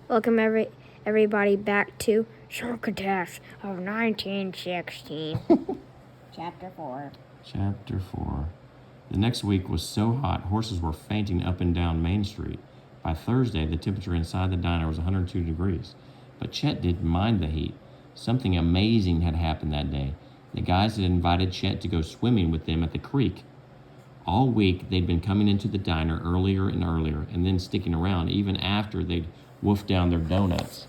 Welcome everybody back to Shark Attacks of 1916. Chapter 4. Chapter 4. The next week was so hot, horses were fainting up and down Main Street. By Thursday, the temperature inside the diner was 102 degrees. But Chet didn't mind the heat. Something amazing had happened that day. The guys had invited Chet to go swimming with them at the creek. All week, they'd been coming into the diner earlier and earlier, and then sticking around even after they'd wolfed down their donuts.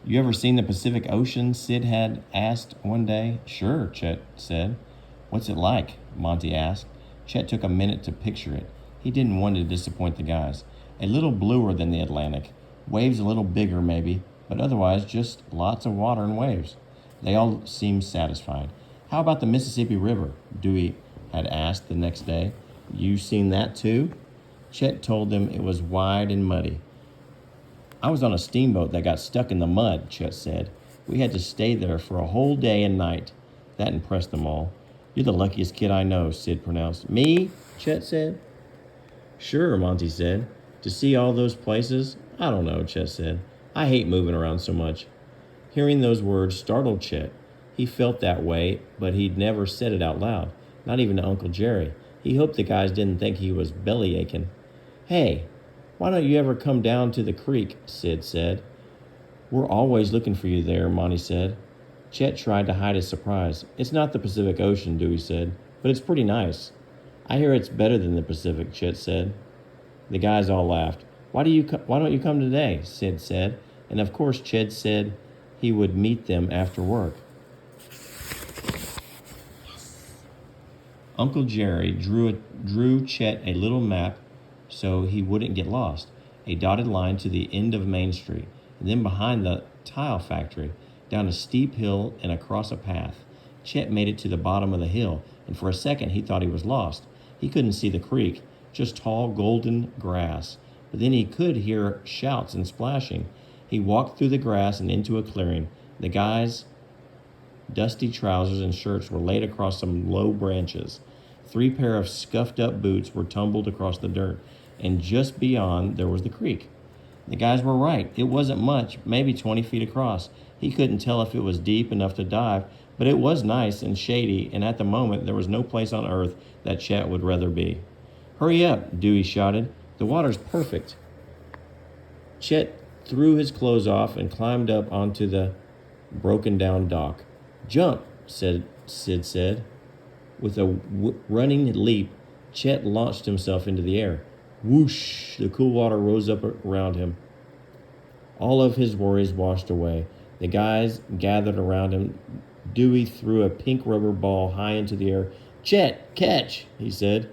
You ever seen the Pacific Ocean? Sid had asked one day. Sure, Chet said. What's it like? Monty asked. Chet took a minute to picture it. He didn't want to disappoint the guys. A little bluer than the Atlantic. Waves a little bigger, maybe, but otherwise just lots of water and waves. They all seemed satisfied. How about the Mississippi River? Dewey had asked the next day. You seen that too? Chet told them it was wide and muddy. I was on a steamboat that got stuck in the mud, Chet said. We had to stay there for a whole day and night. That impressed them all. You're the luckiest kid I know, Sid pronounced. Me? Chet said. Sure, Monty said. To see all those places? I don't know, Chet said. I hate moving around so much. Hearing those words startled Chet. He felt that way, but he'd never said it out loud, not even to Uncle Jerry. He hoped the guys didn't think he was belly aching. Hey, why don't you ever come down to the creek? Sid said. We're always looking for you there, Monty said. Chet tried to hide his surprise. It's not the Pacific Ocean, Dewey said, but it's pretty nice. I hear it's better than the Pacific, Chet said. The guys all laughed. Why don't you come today? Sid said, and of course Chet said he would meet them after work. Uncle Jerry drew Chet a little map so he wouldn't get lost, a dotted line to the end of Main Street, and then behind the tile factory, down a steep hill and across a path. Chet made it to the bottom of the hill, and for a second he thought he was lost. He couldn't see the creek, just tall golden grass, but then he could hear shouts and splashing. He walked through the grass and into a clearing. The guys' dusty trousers and shirts were laid across some low branches. 3 pair of scuffed-up boots were tumbled across the dirt, and just beyond there was the creek. The guys were right. It wasn't much, maybe 20 feet across. He couldn't tell if it was deep enough to dive, but it was nice and shady, and at the moment there was no place on earth that Chet would rather be. Hurry up, Dewey shouted. The water's perfect. Chet threw his clothes off and climbed up onto the broken-down dock. Jump, Sid said. With a running leap, Chet launched himself into the air. Whoosh! The cool water rose up around him. All of his worries washed away. The guys gathered around him. Dewey threw a pink rubber ball high into the air. Chet, catch, he said.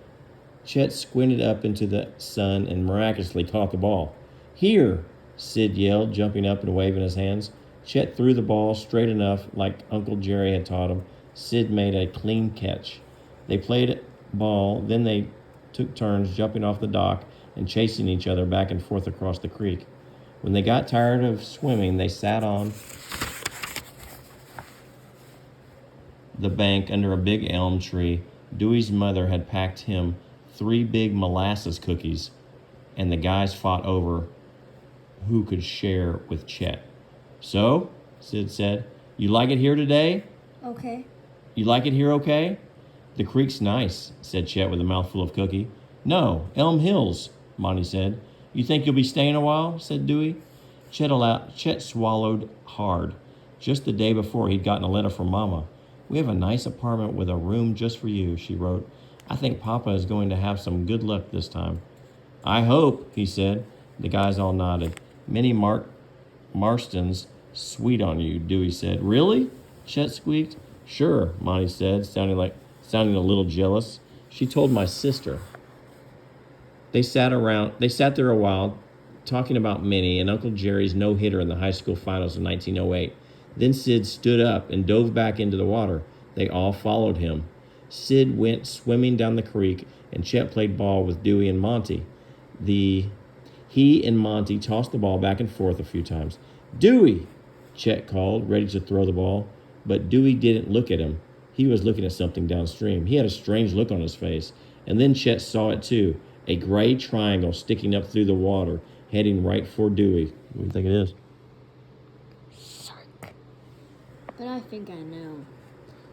Chet squinted up into the sun and miraculously caught the ball. Here, Sid yelled, jumping up and waving his hands. Chet threw the ball straight enough, like Uncle Jerry had taught him. Sid made a clean catch. They played ball, then they took turns jumping off the dock and chasing each other back and forth across the creek. When they got tired of swimming, they sat on the bank under a big elm tree. Dewey's mother had packed him 3 big molasses cookies, and the guys fought over who could share with Chet. So, Sid said, you like it here today? Okay. You like it here okay? The creek's nice, said Chet with a mouthful of cookie. No, Elm Hills, Monty said. You think you'll be staying a while? Said Dewey. Chet swallowed hard. Just the day before, he'd gotten a letter from Mama. We have a nice apartment with a room just for you, she wrote. I think Papa is going to have some good luck this time. I hope, he said. The guys all nodded. Minnie Marston's sweet on you, Dewey said. Really? Chet squeaked. Sure, Monty said, sounding a little jealous. She told my sister. They sat there a while, talking about Minnie and Uncle Jerry's no-hitter in the high school finals of 1908. Then Sid stood up and dove back into the water. They all followed him. Sid went swimming down the creek, and Chet played ball with Dewey and Monty. He and Monty tossed the ball back and forth a few times. Dewey, Chet called, ready to throw the ball. But Dewey didn't look at him. He was looking at something downstream. He had a strange look on his face. And then Chet saw it too. A gray triangle sticking up through the water, heading right for Dewey. What do you think it is? Shark. But I think I know.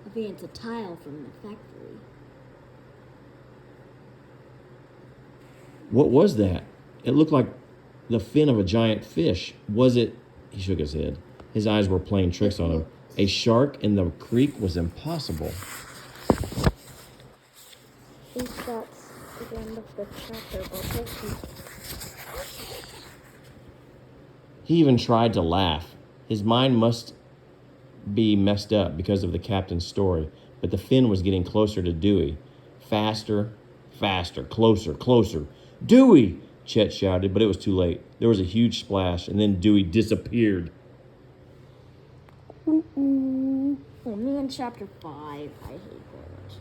I think it's a tile from the factory. What was that? It looked like the fin of a giant fish. Was it? He shook his head. His eyes were playing tricks on him. A shark in the creek was impossible. I think that's the end of the chapter, but we'll see. He even tried to laugh. His mind must be messed up because of the captain's story, but the fin was getting closer to Dewey. Faster, faster, closer, closer. Dewey! Chet shouted, but it was too late. There was a huge splash, and then Dewey disappeared. Well, me in chapter 5, I hate Gorge.